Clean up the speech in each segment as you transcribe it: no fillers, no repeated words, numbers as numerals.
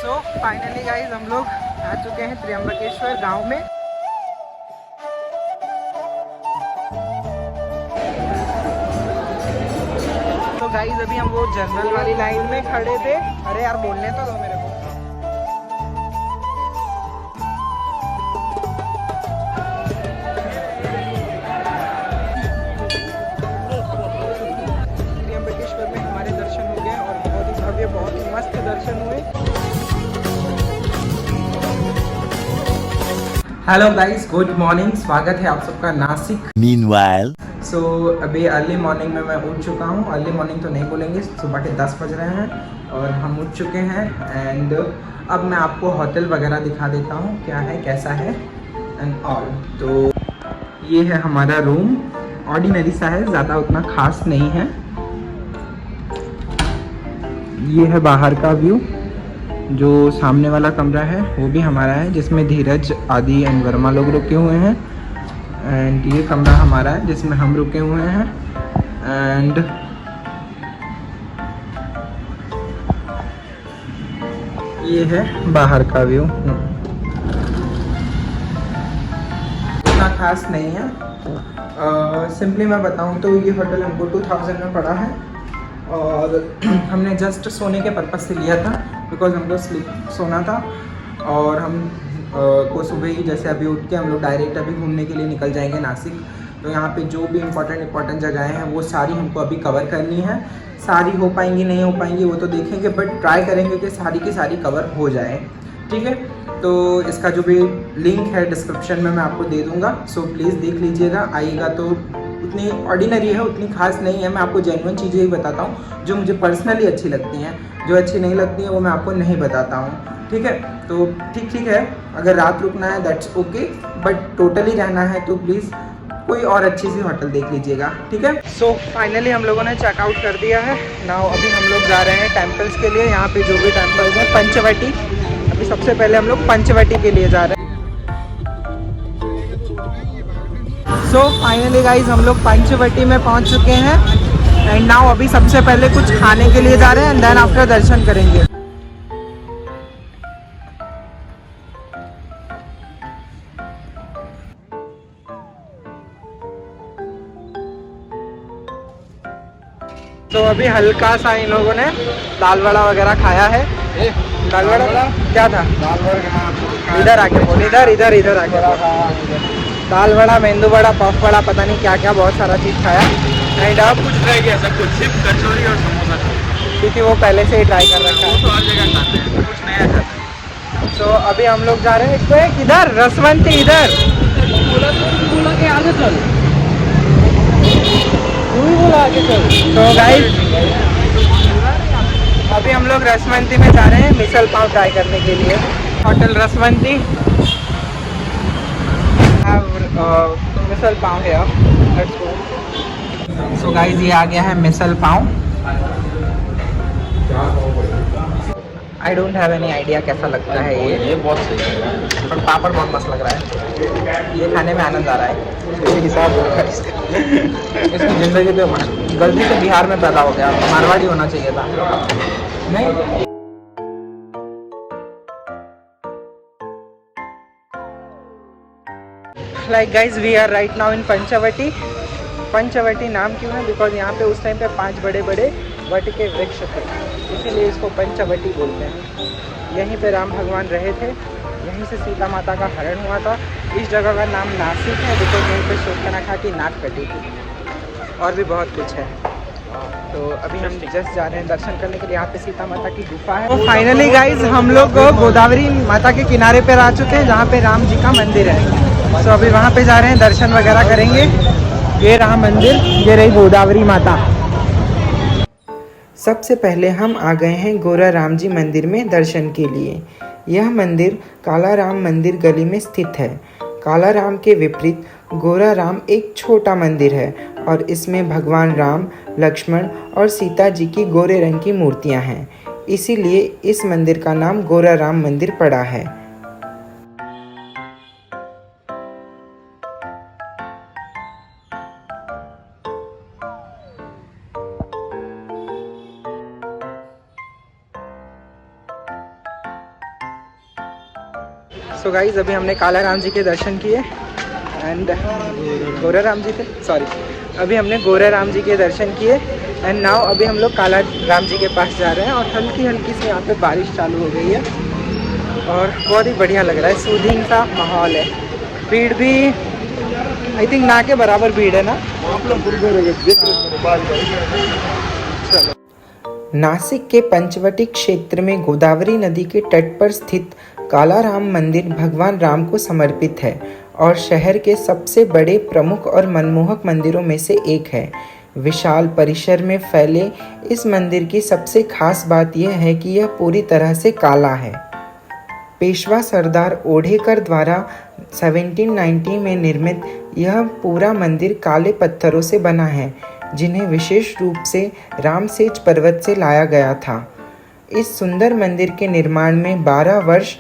So finally guys हम लोग आ चुके हैं त्र्यंबकेश्वर गांव में। तो गाइज अभी हम वो जनरल वाली लाइन में खड़े थे। अरे यार बोलने तो दो मेरे को। त्र्यंबकेश्वर में हमारे दर्शन हो गए और बहुत ही भव्य बहुत ही मस्त दर्शन हुए। Hello guys, good morning. स्वागत है आप सबका नासिक। Meanwhile, सो अभी अर्ली मॉर्निंग में मैं उठ चुका हूँ। अर्ली मॉर्निंग तो नहीं बोलेंगे, सुबह के 10 बज रहे हैं और हम उठ चुके हैं। एंड अब मैं आपको होटल वगैरह दिखा देता हूँ क्या है कैसा है एंड ऑल। तो ये है हमारा रूम, ऑर्डिनरी सा है, ज़्यादा उतना खास नहीं है। ये है बाहर का व्यू। जो सामने वाला कमरा है वो भी हमारा है, जिसमें धीरज आदि एंड वर्मा लोग रुके हुए हैं। एंड ये कमरा हमारा है जिसमें हम रुके हुए हैं। एंड ये है बाहर का व्यू। उतना खास नहीं है। सिंपली मैं बताऊं तो ये होटल हमको 2000 में पड़ा है और हमने जस्ट सोने के पर्पज़ से लिया था, बिकॉज हमको सोना था। और हम को सुबह ही जैसे अभी उठ के हम लोग डायरेक्ट अभी घूमने के लिए निकल जाएंगे नासिक। तो यहाँ पे जो भी इम्पोर्टेंट जगहें हैं वो सारी हमको अभी कवर करनी है। सारी हो पाएंगी नहीं हो पाएंगी वो तो देखेंगे, बट ट्राई करेंगे कि सारी की सारी कवर हो जाए। ठीक है, तो इसका जो भी लिंक है डिस्क्रिप्शन में मैं आपको दे दूँगा। सो प्लीज़ देख लीजिएगा। आइएगा तो उतनी ऑर्डिनरी है, उतनी खास नहीं है। मैं आपको जेन्युइन चीज़ें ही बताता हूँ जो मुझे पर्सनली अच्छी लगती हैं। जो अच्छी नहीं लगती हैं वो मैं आपको नहीं बताता हूँ। ठीक है, तो ठीक है। अगर रात रुकना है दैट्स ओके, बट टोटली रहना है तो प्लीज़ कोई और अच्छी सी होटल देख लीजिएगा। ठीक है। सो फाइनली हम लोगों ने चेकआउट कर दिया है। नाउ अभी हम लोग जा रहे हैं टेम्पल्स के लिए। यहाँ पे जो भी टेम्पल्स हैं, पंचवटी, अभी सबसे पहले हम लोग पंचवटी के लिए जा रहे हैं। सो फाइनली गाइज हम लोग पंचवटी में पहुँच चुके हैं। एंड नाउ अभी सबसे पहले कुछ खाने के लिए जा रहे हैं एंड देन आफ्टर दर्शन करेंगे। तो अभी हल्का सा इन लोगों ने दाल वड़ा वगैरह खाया है। दाल वड़ा क्या था? इधर आके बोल, इधर आके बोल। दाल वड़ा, मेंदू वड़ा, पफ वड़ा, पता नहीं क्या क्या बहुत सारा चीज़ खाया। एंड अब कुछ ट्राई किया सब कुछ, सिर्फ कचौरी और समोसा था। क्योंकि वो पहले से ही ट्राई कर रखा वो है। तो हर जगह खाते हैं, कुछ नया खाते हैं। तो अभी हम लोग जा रहे हैं इसको किधर, रसवंती इधर। बोला के आगे चल, तू ही बोला आगे चल। तो गाइस अभी हम लोग रसवंती में जा रहे हैं मिसल पाव ट्राई करने के लिए। होटल रसवंती मिसल पाव है। Let's go. सो गाइस ये आ गया है misal pav. I don't have any idea कैसा लगता है ये बहुत सही है। पर पापड़ बहुत मस्त लग रहा है। ये खाने में आनंद आ रहा है। ये हिसाब होगा इसका। इसकी ज़िंदगी पे गलती से बिहार में पैदा हो गया, मारवाड़ी होना चाहिए था। नहीं, like guys we are right now in Panchvati. Panchvati नाम क्यों है? बिकॉज यहाँ पे उस टाइम पे 5 बड़े बड़े वट के वृक्ष थे, इसीलिए इसको पंचवटी बोलते हैं। यहीं पे राम भगवान रहे थे, यहीं से सीता माता का हरण हुआ था। इस जगह का नाम नासिक है बिकॉज यहीं पे शूर्पणखा की नाक कटी थी। और भी बहुत कुछ है। तो अभी हम जस्ट जा रहे हैं दर्शन करने के लिए। यहाँ पे सीता माता की गुफा है। तो फाइनली गाइज हम लोग गोदावरी माता के किनारे पर आ चुके हैं जहाँ पे राम जी का मंदिर है। तो अभी वहाँ पे जा रहे हैं, दर्शन वगैरह करेंगे। ये रहा मंदिर, ये रही गोदावरी माता। सबसे पहले हम आ गए हैं गोरा राम जी मंदिर में दर्शन के लिए। यह मंदिर काला राम मंदिर गली में स्थित है। काला राम के विपरीत गोरा राम एक छोटा मंदिर है और इसमें भगवान राम, लक्ष्मण और सीता जी की गोरे रंग की मूर्तियां हैं। इसीलिए इस मंदिर का नाम गोरा राम मंदिर पड़ा है। सो गाइस अभी हमने काला राम जी के दर्शन किए एंड गोरा राम जी के अभी हमने गोरा राम जी के दर्शन किए एंड नाउ अभी हम लोग काला राम जी के पास जा रहे हैं और हल्की हल्की से यहाँ पे बारिश चालू हो गई है और बहुत ही बढ़िया लग रहा है, सूदिंग सा माहौल है। भीड़ भी आई थिंक ना के बराबर भीड़ है ना। चलो। नासिक के पंचवटी क्षेत्र में गोदावरी नदी के तट पर स्थित काला राम मंदिर भगवान राम को समर्पित है और शहर के सबसे बड़े, प्रमुख और मनमोहक मंदिरों में से एक है। विशाल परिसर में फैले इस मंदिर की सबसे खास बात यह है कि यह पूरी तरह से काला है। पेशवा सरदार ओढ़ेकर द्वारा 1790 में निर्मित यह पूरा मंदिर काले पत्थरों से बना है, जिन्हें विशेष रूप से रामसेज पर्वत से लाया गया था। इस सुंदर मंदिर के निर्माण में 12 वर्ष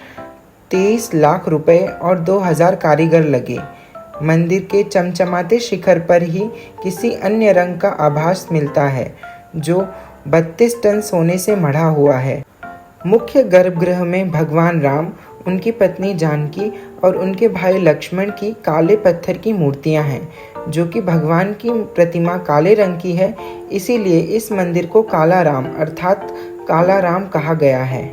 23 लाख रुपए और 2000 कारीगर लगे। मंदिर के चमचमाते शिखर पर ही किसी अन्य रंग का आभास मिलता है, जो 32 टन सोने से मढ़ा हुआ है। मुख्य गर्भगृह में भगवान राम, उनकी पत्नी जानकी और उनके भाई लक्ष्मण की काले पत्थर की मूर्तियां हैं, जो कि भगवान की प्रतिमा काले रंग की है, इसीलिए इस मंदिर को काला राम अर्थात काला राम कहा गया है।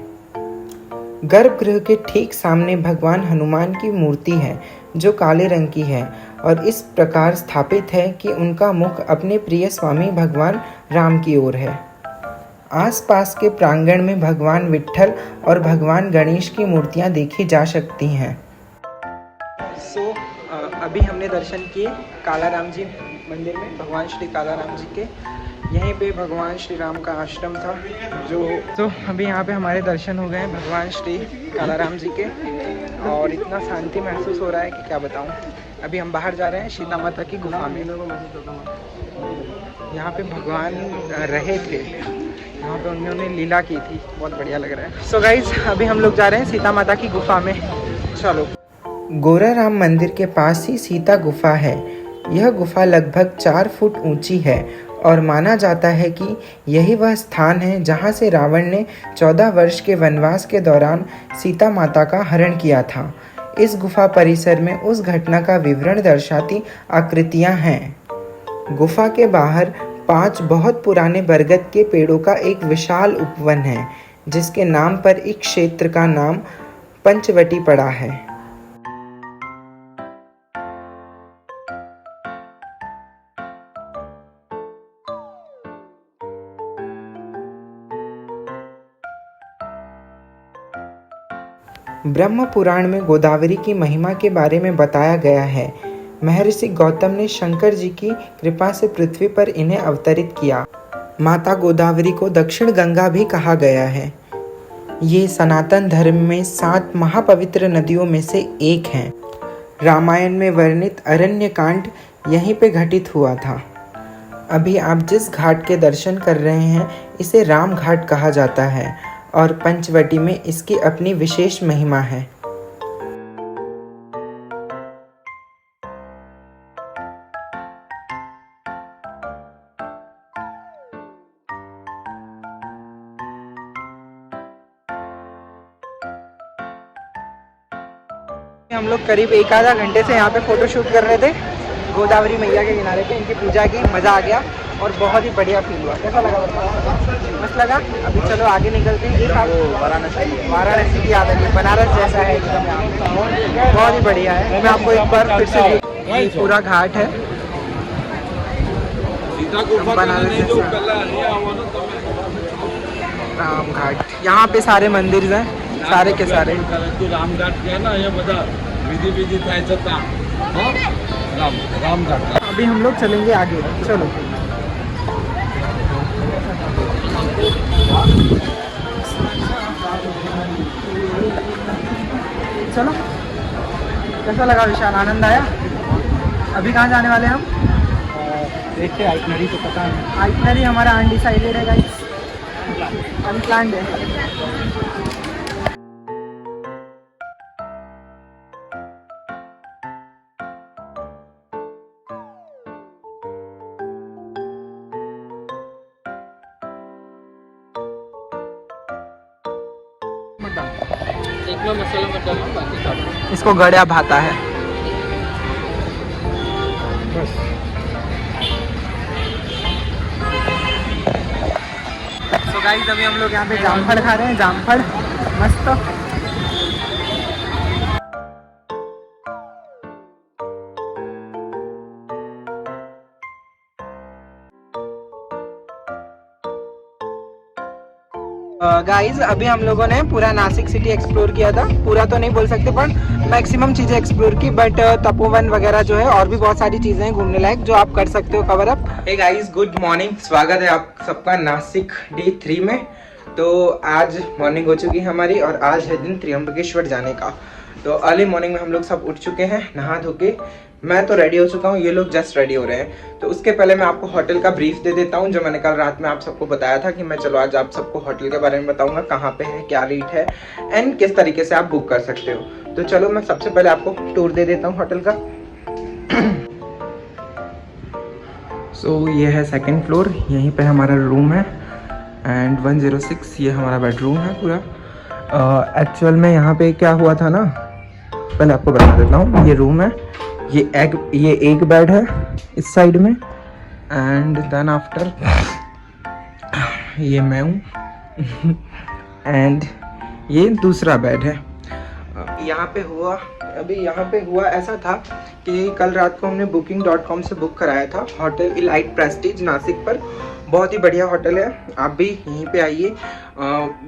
गर्भगृह के ठीक सामने भगवान हनुमान की मूर्ति है, जो काले रंग की है और इस प्रकार स्थापित है कि उनका मुख अपने प्रिय स्वामी भगवान राम की ओर है। आसपास के प्रांगण में भगवान विट्ठल और भगवान गणेश की मूर्तियां देखी जा सकती हैं। अभी हमने दर्शन किए काला राम जी मंदिर में, भगवान श्री काला राम जी के। यहीं पे भगवान श्री राम का आश्रम था जो अभी यहाँ पे हमारे दर्शन हो गए हैं भगवान श्री काला राम जी के और इतना शांति महसूस हो रहा है कि क्या बताऊँ। अभी हम बाहर जा रहे हैं सीता माता की गुफा में। यहाँ पे भगवान रहे थे, यहाँ पे उन्होंने लीला की थी, बहुत बढ़िया लग रहा है। सो गाइज अभी हम लोग जा रहे हैं सीता माता की गुफा में, चलो। गोरा राम मंदिर के पास ही सीता गुफा है। यह गुफा लगभग 4 फुट ऊंची है और माना जाता है कि यही वह स्थान है जहां से रावण ने 14 वर्ष के वनवास के दौरान सीता माता का हरण किया था। इस गुफा परिसर में उस घटना का विवरण दर्शाती आकृतियां हैं। गुफा के बाहर 5 बहुत पुराने बरगद के पेड़ों का एक विशाल उपवन है, जिसके नाम पर इस क्षेत्र का नाम पंचवटी पड़ा है। ब्रह्म पुराण में गोदावरी की महिमा के बारे में बताया गया है। महर्षि गौतम ने शंकर जी की कृपा से पृथ्वी पर इन्हें अवतरित किया। माता गोदावरी को दक्षिण गंगा भी कहा गया है। ये सनातन धर्म में 7 महापवित्र नदियों में से एक हैं। रामायण में वर्णित अरण्य कांड यहीं पे घटित हुआ था। अभी आप जिस घाट के दर्शन कर रहे हैं, इसे राम घाट कहा जाता है और पंचवटी में इसकी अपनी विशेष महिमा है। हम लोग करीब 1 आधा घंटे से यहाँ पे फोटो शूट कर रहे थे गोदावरी मैया के किनारे पे। इनकी पूजा की, मज़ा आ गया और बहुत ही बढ़िया फील हुआ। कैसा लगा बताओ? मस्त लगा। अभी चलो आगे निकलते हैं। वाराणसी की याद है, बनारस जैसा है एकदम, यहाँ बहुत ही बढ़िया है। मैं आपको एक बार फिर से पूरा घाट है बनारस राम घाट। यहाँ पे सारे मंदिर हैं, सारे के सारे। राम घाट गया ना, ये बता विधि राम घाट। अभी हम लोग चलेंगे आगे, चलो। चलो, कैसा लगा विशाल? आनंद आया? अभी कहाँ जाने वाले हम? देखिए आइटनरी तो पता है। आइटनरी हमारा अनडिसाइडेड है गाइस, अनप्लान्ड है। इसमें मसाला मत डालना, बाकी सब इसको गड़िया भाता है। बस। तो गाइस अभी हम लोग यहाँ पे जामफल खा रहे हैं, जामफल मस्त। गाइस अभी हम लोगों ने पूरा नासिक सिटी एक्सप्लोर किया था, पूरा तो नहीं बोल सकते पर मैक्सिमम चीज़ें एक्सप्लोर की, बट तपोवन वगैरह जो है और भी बहुत सारी चीज़ें हैं घूमने लायक जो आप कर सकते हो cover up. Hey guys good morning, स्वागत है आप सबका नासिक डे 3 में। तो आज मॉर्निंग हो चुकी है हमारी और आज है दिन त्र्यंबकेश्वर जाने का। तो अर्ली मॉर्निंग में हम लोग सब उठ चुके हैं, नहा धो के। मैं तो रेडी हो चुका हूँ, ये लोग जस्ट रेडी हो रहे हैं। तो उसके पहले मैं आपको होटल का ब्रीफ दे देता हूँ, जो मैंने कल रात में आप सबको बताया था कि मैं चलो आज आप सबको होटल के बारे में बताऊंगा, कहाँ पे है, क्या रेट है एंड किस तरीके से आप बुक कर सकते हो। तो चलो मैं सबसे पहले आपको टूर दे देता हूँ होटल का। सो ये है 2nd फ्लोर, यहीं पे हमारा रूम है एंड 106 ये हमारा बेडरूम है पूरा। एक्चुअल में यहाँ पे क्या हुआ था ना, पहले आपको बता देता हूँ। ये रूम है, ये एक बेड है इस साइड में एंड देन आफ्टर ये मैं हूँ एंड ये दूसरा बेड है। यहाँ पे हुआ ऐसा था कि कल रात को हमने booking.com से बुक कराया था होटल इलाइट प्रेस्टीज नासिक पर। बहुत ही बढ़िया होटल है, आप भी यहीं पे आइए।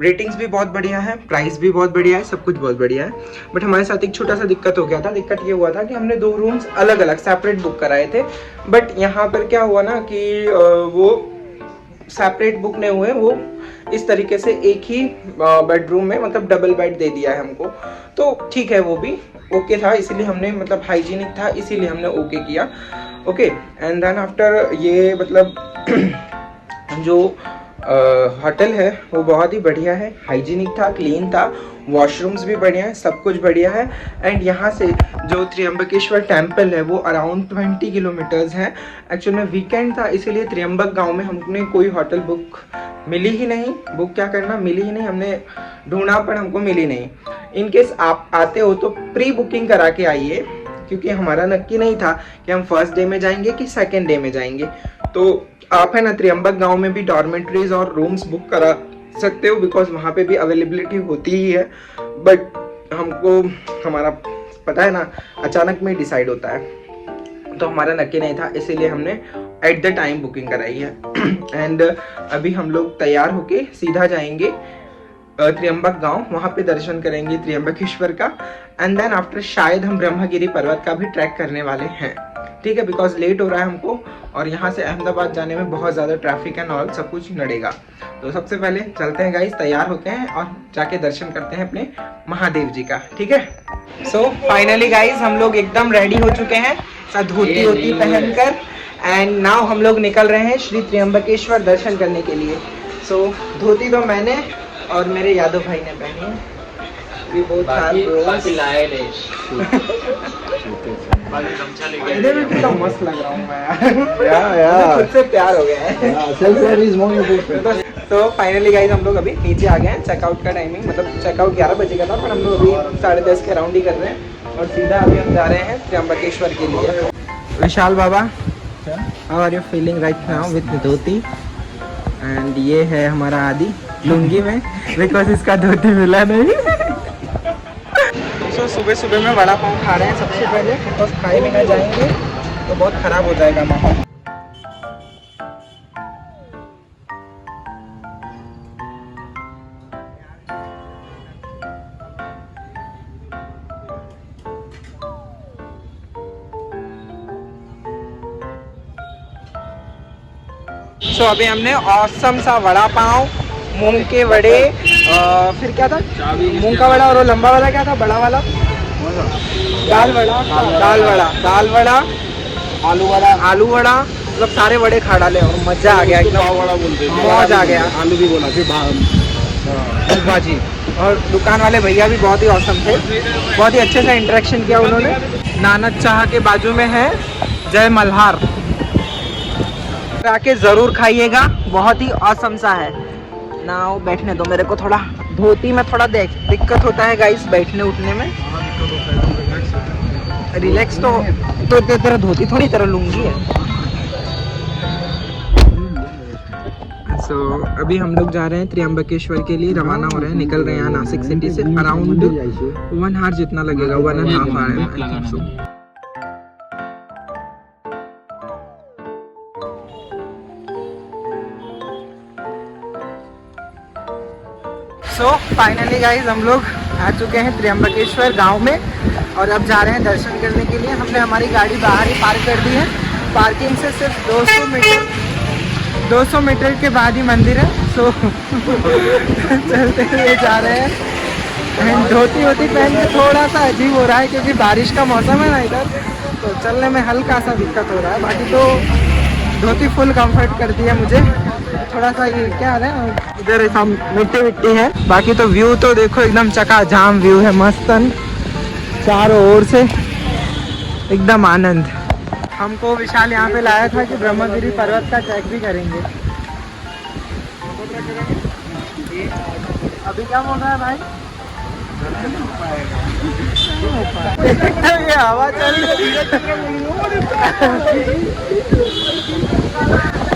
रेटिंग्स भी बहुत बढ़िया है, प्राइस भी बहुत बढ़िया है, सब कुछ बहुत बढ़िया है। बट हमारे साथ एक छोटा सा दिक्कत हो गया था। दिक्कत ये हुआ था कि हमने 2 रूम्स अलग अलग सेपरेट बुक कराए थे, बट यहाँ पर क्या हुआ ना कि वो सेपरेट बुक नहीं हुए, वो इस तरीके से एक ही बेडरूम में मतलब डबल बेड दे दिया है हमको। तो ठीक है, वो भी ओके था, इसीलिए हमने मतलब हाइजीनिक था इसीलिए हमने ओके किया। ओके एंड देन आफ्टर ये मतलब जो होटल है वो बहुत ही बढ़िया है, हाइजीनिक था, क्लीन था, वॉशरूम्स भी बढ़िया है, सब कुछ बढ़िया है। एंड यहाँ से जो त्र्यंबकेश्वर टेम्पल है वो अराउंड 20 किलोमीटर्स है। एक्चुअल में वीकेंड था इसीलिए त्र्यंबक गांव में हमने कोई होटल बुक मिली ही नहीं, बुक क्या करना मिली ही नहीं, हमने ढूंढा पर हमको मिली नहीं। इनकेस आप आते हो तो प्री बुकिंग करा के आइए, क्योंकि हमारा नक्की नहीं था कि हम फर्स्ट डे में जाएंगे कि सेकेंड डे में जाएंगे। तो आप है ना त्र्यंबक गांव में भी डॉर्मेट्रीज और रूम्स बुक करा सकते हो, बिकॉज वहाँ पे भी अवेलेबिलिटी होती ही है। बट हमको हमारा पता है ना अचानक में डिसाइड होता है, तो हमारा नक्की नहीं था इसीलिए हमने एट द टाइम बुकिंग कराई है। एंड अभी हम लोग तैयार होके सीधा जाएंगे त्र्यंबक गांव, वहाँ पे दर्शन करेंगे त्र्यंबकेश्वर का एंड देन आफ्टर शायद हम ब्रह्मगिरी पर्वत का भी ट्रैक करने वाले हैं। ठीक है, बिकॉज लेट हो रहा है हमको और यहाँ से अहमदाबाद जाने में बहुत ज़्यादा ट्रैफिक एंड ऑल सब कुछ नड़ेगा। तो सबसे पहले चलते हैं गाइस, तैयार होते हैं और जाके दर्शन करते हैं अपने महादेव जी का। ठीक है, सो फाइनली गाइस हम लोग एकदम रेडी हो चुके हैं, धोती होती पहनकर एंड नाउ हम लोग निकल रहे हैं श्री त्र्यंबकेश्वर दर्शन करने के लिए। सो धोती तो मैंने और मेरे यादव भाई ने पहनी है। We both have bros. इधर भी कितना मस्त लग रहा हूँ मैं यार। खुद से प्यार हो गया है। तो फाइनली गाइस हम लोग अभी नीचे आ गए हैं। चेकआउट का टाइमिंग मतलब चेकआउट 11 बजे का था, पर हम लोग अभी 10:30 के अराउंड ही कर रहे हैं और सीधा अभी हम जा रहे हैं त्र्यंबकेश्वर के लिए। Vishal Baba, how are you feeling right now with dhoti? And ये है हमारा आदि लुंगी में, बिकॉज इसका धोती मिला नहीं। तो सुबह सुबह में वड़ा पाव खा रहे हैं सबसे पहले, बिकॉज खाए बिना जाएंगे तो बहुत खराब हो जाएगा माहौल। सो अभी हमने ऑसम सा वड़ा पाव, मूंग के वड़े, फिर क्या था, मूंग का वड़ा और वो लंबा वाला क्या था, बड़ा वाला दाल वड़ा, आलू वड़ा, मतलब सारे वड़े खा डाले और मजा आ गया एकदम, मौज आ गया। आलू भी बोला फिर भाजी। और दुकान वाले भैया भी बहुत ही औसम थे, बहुत ही अच्छे से इंटरेक्शन किया उन्होंने। नानक चाह के बाजू में है जय मल्हार, आके जरूर खाइएगा, बहुत ही औसम सा है। नाउ बैठने दो मेरे को थोड़ा, धोती में थोड़ा दिक्कत होता है गाइस बैठने उठने में। रिलैक्स तो तेरा धोती थोड़ी तरह लूंगी है। अभी हम लोग जा रहे हैं त्र्यंबकेश्वर के लिए, रवाना हो रहे हैं, निकल रहे हैं यहाँ नासिक सिटी से। अराउंड 1 आवर जितना लगेगा, 1.5 आवर। सो फाइनली गाइज हम लोग आ चुके हैं त्र्यंबकेश्वर गांव में और अब जा रहे हैं दर्शन करने के लिए। हमने हमारी गाड़ी बाहर ही पार्क कर दी है। पार्किंग से सिर्फ 200 मीटर के बाद ही मंदिर है। सो चलते हुए जा रहे हैं। धोती वोती पहन के थोड़ा सा अजीब हो रहा है क्योंकि बारिश का मौसम है ना इधर, तो चलने में हल्का सा दिक्कत हो रहा है। बाकी तो धोती फुल कंफर्ट करती है मुझे। थोड़ा सा ये क्या है ना, इधर ऐसा मिट्टी मिट्टी है। बाकी तो व्यू तो देखो एकदम चकाजाम व्यू है, मस्तन चारों ओर से एकदम आनंद। हमको विशाल यहाँ पे लाया था कि ब्रह्मगिरी पर्वत का ट्रैक भी करेंगे। अभी क्या बोल रहा है भाई? ये हवा चल रही है,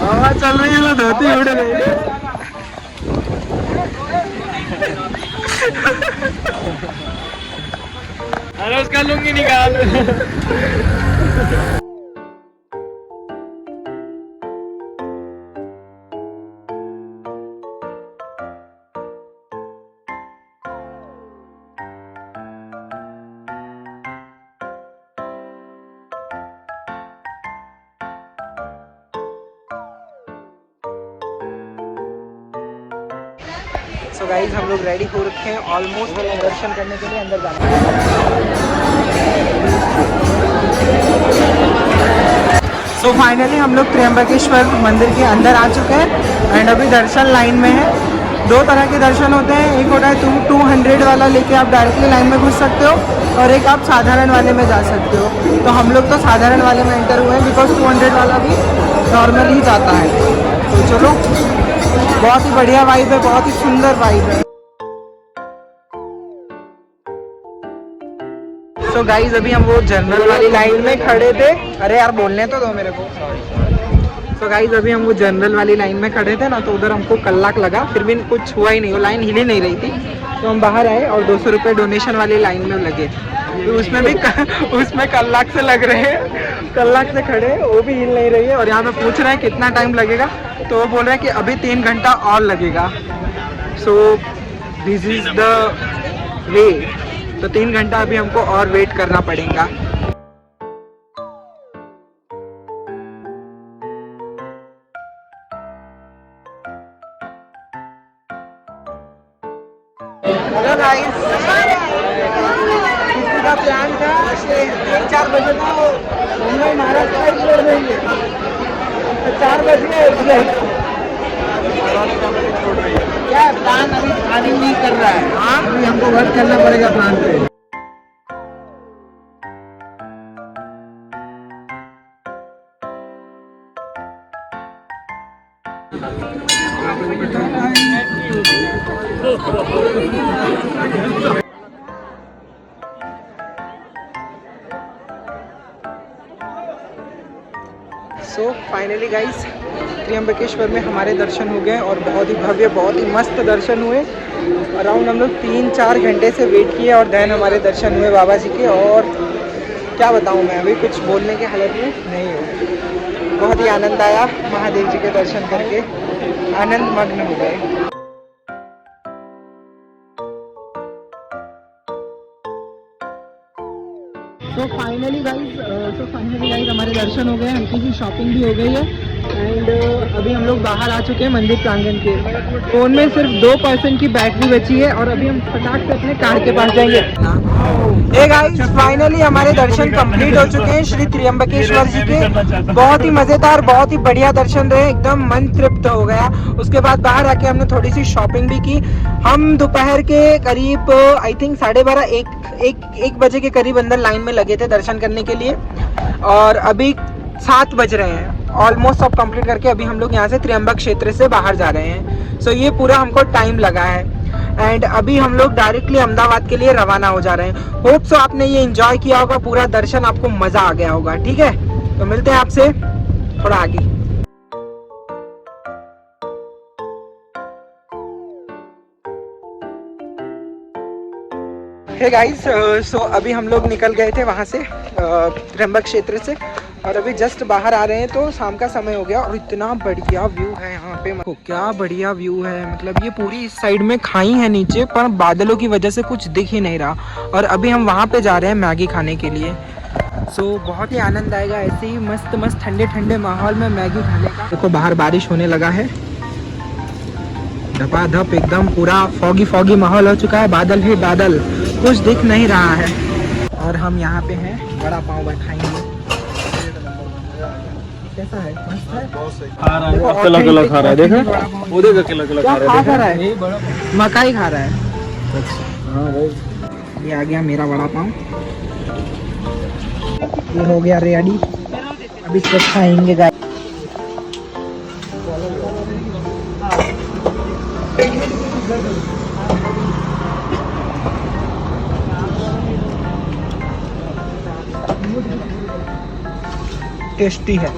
हवा चल रही है तो धोती उड़ रही है। अरे उसका लुंगी निकाल। सो गाइज हम लोग रेडी हो रखे हैं ऑलमोस्ट दर्शन करने के लिए अंदर जाना है। सो फाइनली हम लोग त्र्यंबकेश्वर मंदिर के अंदर आ चुके हैं एंड अभी दर्शन लाइन में है। 2 तरह के दर्शन होते हैं, एक होता है 200 वाला, लेके आप डायरेक्टली लाइन में घुस सकते हो, और एक आप साधारण वाले में जा सकते हो। तो हम लोग तो साधारण वाले में एंटर हुए हैं बिकॉज 200 वाला भी नॉर्मल ही जाता है। तो चलो, बहुत ही बढ़िया वाइब है, बहुत ही सुंदर वाइब है। सो गाइज अभी हम वो जनरल वाली लाइन में खड़े थे। अरे यार बोलने तो दो मेरे को। सो गाइज अभी हम वो जनरल वाली लाइन में खड़े थे ना, तो उधर हमको कलाक लगा, फिर भी कुछ हुआ ही नहीं, वो लाइन हिल ही नहीं रही थी। तो हम बाहर आए और 200 रुपये डोनेशन वाली लाइन में लगे। तो उसमें भी उसमें कलाक से लग रहे हैं, कलाक से खड़े, वो भी हिल नहीं रही है। और यहाँ पे पूछ रहे हैं कितना टाइम लगेगा, तो वो बोल रहे हैं कि अभी 3 घंटा और लगेगा। So this is the way. तो 3 घंटा अभी हमको और वेट करना पड़ेगा। हेलो गाइस, किसी का प्लान था 3-4 बजे का मुंबई महाराष्ट्र छोड़ देंगे, 4 बजे क्या प्लान अभी नहीं कर रहा है। हाँ, अभी हमको वर्क करना पड़ेगा प्लान पे। सो फाइनली गाइस त्र्यंबकेश्वर में हमारे दर्शन हो गए और बहुत ही भव्य, बहुत ही मस्त दर्शन हुए। अराउंड हम लोग 3-4 घंटे से वेट किए और देन हमारे दर्शन हुए बाबा जी के। और क्या बताऊं, मैं अभी कुछ बोलने की हालत में नहीं हूँ। बहुत ही आनंद आया महादेव जी के दर्शन करके, आनंद मग्न हो गए। तो फाइनली गाइस हमारे दर्शन हो गए, हल्की सी शॉपिंग भी हो गई है एंड अभी हम लोग बाहर आ चुके हैं मंदिर प्रांगण के। फोन में सिर्फ 2% की बैटरी बची है और अभी हम फटाक से अपने कार के पास जाएंगे। हे गाइस, फाइनली हमारे दर्शन कंप्लीट हो चुके हैं श्री त्र्यंबकेश्वर जी के। बहुत ही मजेदार, बहुत ही बढ़िया दर्शन रहे, एकदम मन तृप्त हो गया। उसके बाद बाहर आके हमने थोड़ी सी शॉपिंग भी की। हम दोपहर के करीब आई थिंक 12:30-1 बजे के करीब अंदर लाइन में लगे थे दर्शन करने के लिए और अभी 7 बज रहे हैं। ऑलमोस्ट सब कंप्लीट करके अभी हम लोग यहाँ से त्र्यंबक क्षेत्र से बाहर जा रहे हैं। सो ये पूरा हमको टाइम लगा है एंड अभी हम लोग डायरेक्टली अहमदाबाद के लिए रवाना हो जा रहे हैं। होप सो आपने ये एंजॉय किया होगा, पूरा दर्शन आपको मजा आ गया होगा। ठीक है, तो मिलते हैं आपसे थोड़ा आगे। हे गाइस, सो अभी हम लोग निकल गए थे वहाँ से त्र्यंबक क्षेत्र से, और अभी जस्ट बाहर आ रहे हैं। तो शाम का समय हो गया और इतना बढ़िया व्यू है यहाँ पे, क्या बढ़िया व्यू है। मतलब ये पूरी इस साइड में खाई है नीचे, पर बादलों की वजह से कुछ दिख ही नहीं रहा। और अभी हम वहाँ पे जा रहे हैं मैगी खाने के लिए। सो बहुत ही आनंद आएगा ऐसे ही मस्त मस्त ठंडे ठंडे माहौल में मैगी खाने का। देखो बाहर बारिश होने लगा है, धपाधप एकदम पूरा फॉगी फॉगी माहौल हो चुका है, बादल ही बादल, कुछ दिख नहीं रहा है। और हम यहाँ पे हैं, बड़ा पाव खाएंगे। कैसा है? मस्त है। खा रहा है, अकेला अकेला खा रहा है, देखा? वो देख अकेला अकेला खा रहा है। खा रहा है? मकाई खा रहा है। हाँ भाई, ये आ गया मेरा बड़ा पाव, ये हो गया रेडी, अब इसको खाएंगे गाइस। टेस्टी है।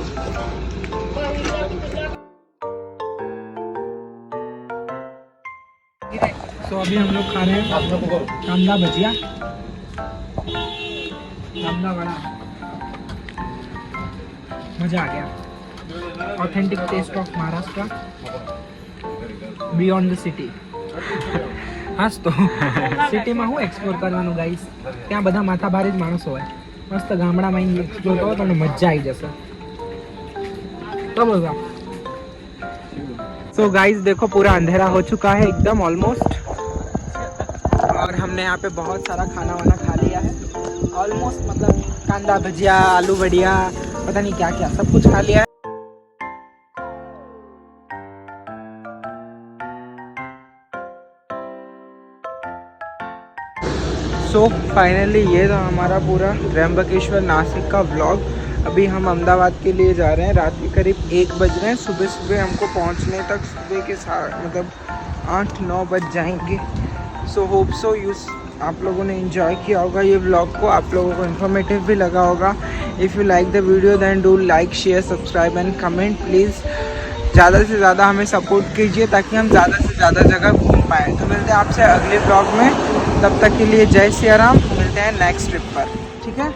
तो अभी हम लोग खा रहे हैं कांदा भजिया, कांदा बड़ा, मजा आ गया। Authentic taste of Maharashtra beyond the city. હાસ તો સિટીમાં હું એક્સપ્લોર કરવાનું ગાઈસ, ત્યાં બધા માથાભારે જ માણસો હોય, મસ્ત ગામડામાં એક્સપ્લોર કરો તો મજા આવી જશે। तो बोल सो गाइस देखो पूरा अंधेरा हो चुका है एकदम ऑलमोस्ट, और हमने यहाँ पे बहुत सारा खाना वाना खा लिया है ऑलमोस्ट। मतलब कांदा भजिया, आलू बढ़िया, पता नहीं क्या क्या सब कुछ खा लिया है। सो फाइनली ये था हमारा पूरा त्र्यंबकेश्वर नासिक का व्लॉग। अभी हम अहमदाबाद के लिए जा रहे हैं, रात के करीब 1 बज रहे हैं। सुबह सुबह हमको पहुंचने तक सुबह के मतलब 8-9 बज जाएंगे। सो होप सो आप लोगों ने एंजॉय किया होगा ये व्लॉग को, आप लोगों को इन्फॉर्मेटिव भी लगा होगा। If you like the video then do like, share, subscribe and comment please. ज़्यादा से ज़्यादा हमें सपोर्ट कीजिए ताकि हम ज़्यादा से ज़्यादा जगह घूम पाएँ। तो मिलते हैं आपसे अगले व्लॉग में, तब तक के लिए जय सिया राम। मिलते हैं नेक्स्ट ट्रिप पर, ठीक है।